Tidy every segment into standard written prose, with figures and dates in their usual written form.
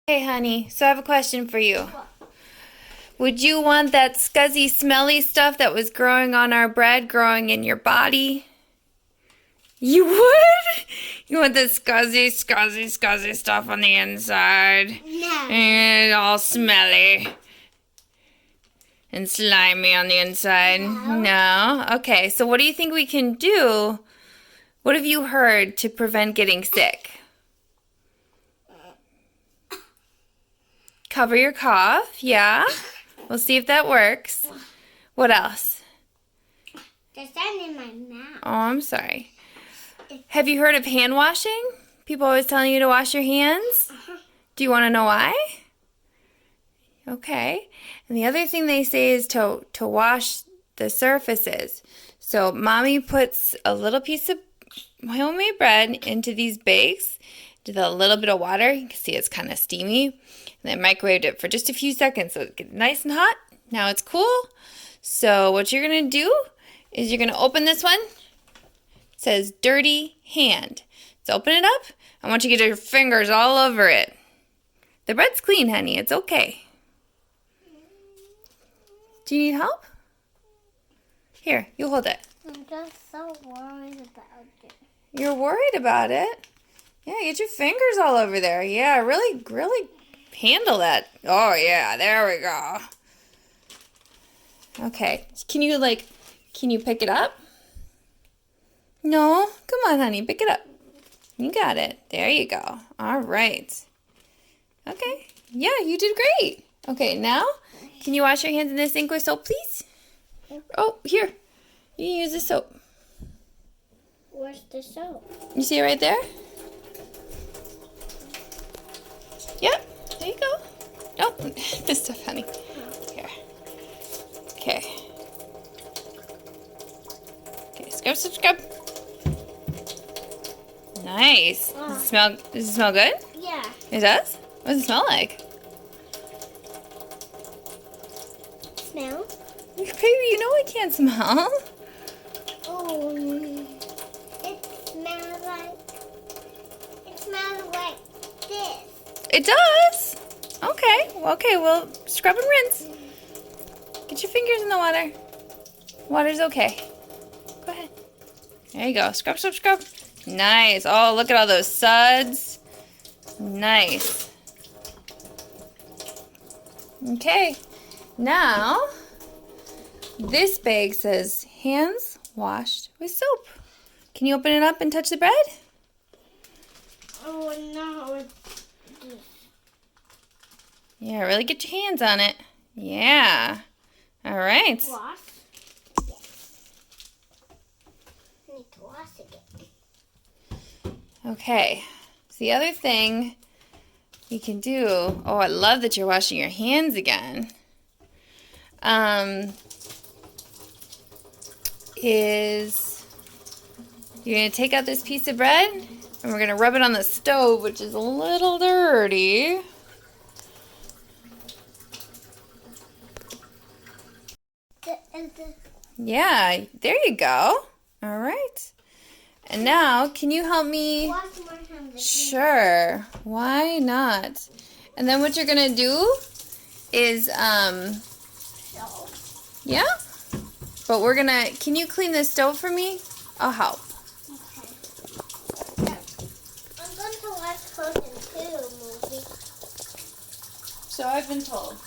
Hey, honey, so I have a question for you. What? Would you want that scuzzy, smelly stuff that was growing on our bread growing in your body? You would? You want the scuzzy stuff on the inside? No. And all smelly and slimy on the inside? No? Okay, so what do you think we can do? What have you heard to prevent getting sick? Cover your cough, yeah. We'll see if that works. What else? There's that in my mouth. Oh, I'm sorry. Have you heard of hand washing? People always telling you to wash your hands. Do you want to know why? Okay. And the other thing they say is to wash the surfaces. So mommy puts a little piece of homemade bread into these bakes with a little bit of water. You can see it's kind of steamy. And then microwaved it for just a few seconds so it gets nice and hot. Now it's cool. So what you're going to do is you're going to open this one. It says dirty hand. So open it up. I want you to get your fingers all over it. The bread's clean, honey. It's okay. Do you need help? Here, you hold it. I'm just so worried about it. You're worried about it? Yeah, get your fingers all over there. Yeah, really handle that. Oh, yeah, there we go. Okay, can you pick it up? No, come on, honey, pick it up. You got it. There you go. All right. Okay, yeah, you did great. Okay, now, can you wash your hands in the sink with soap, please? Oh, here, you can use the soap. Where's the soap? You see it right there? Yep, there you go. Oh, this stuff, honey. Here. Okay. Okay, scrub. Nice. Does it smell good? Yeah. It does? What does it smell like? Smell? Baby, you know I can't smell. Oh, it smells like this. It does? Okay. Well, scrub and rinse. Get your fingers in the water. Water's okay. Go ahead. There you go. Scrub. Nice. Oh, look at all those suds. Nice. Okay. Now, this bag says hands washed with soap. Can you open it up and touch the bread? Oh, no. Yeah, really get your hands on it. Yeah. All right. Wash? Yes. I need to wash again. Okay. So the other thing you can do, oh, I love that you're washing your hands again, is you're going to take out this piece of bread and we're going to rub it on the stove, which is a little dirty. Yeah, there you go. All right. And now, can you help me? Wash my hands. Sure. Why not? And then what you're going to do is, yeah? But we're going to, can you clean the stove for me? I'll help. Okay. I'm going to watch Frozen 2 movie. So I've been told.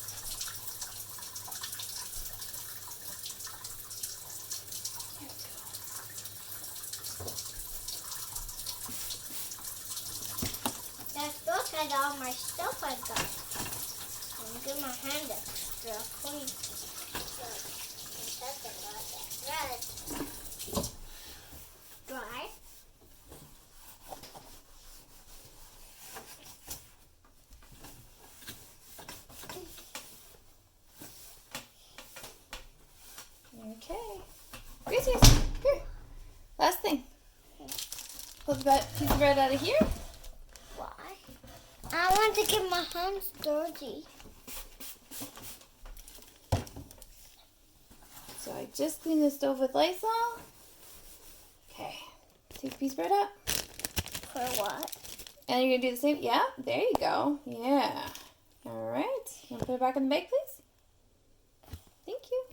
Let's look at all my stuff I got. I'm get my hand extra clean. Dry. Okay. Here. Last thing. Pull the piece of bread out of here. Why? I want to get my hands dirty. So I just cleaned the stove with Lysol. Okay. Take a piece of bread out. For what? And you're going to do the same? Yeah, there you go. Yeah. All right. You want to put it back in the bag, please? Thank you.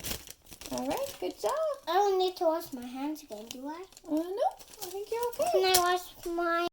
All right, good job. I don't need to wash my hands again, do I? No, I think you're okay. Can I wash my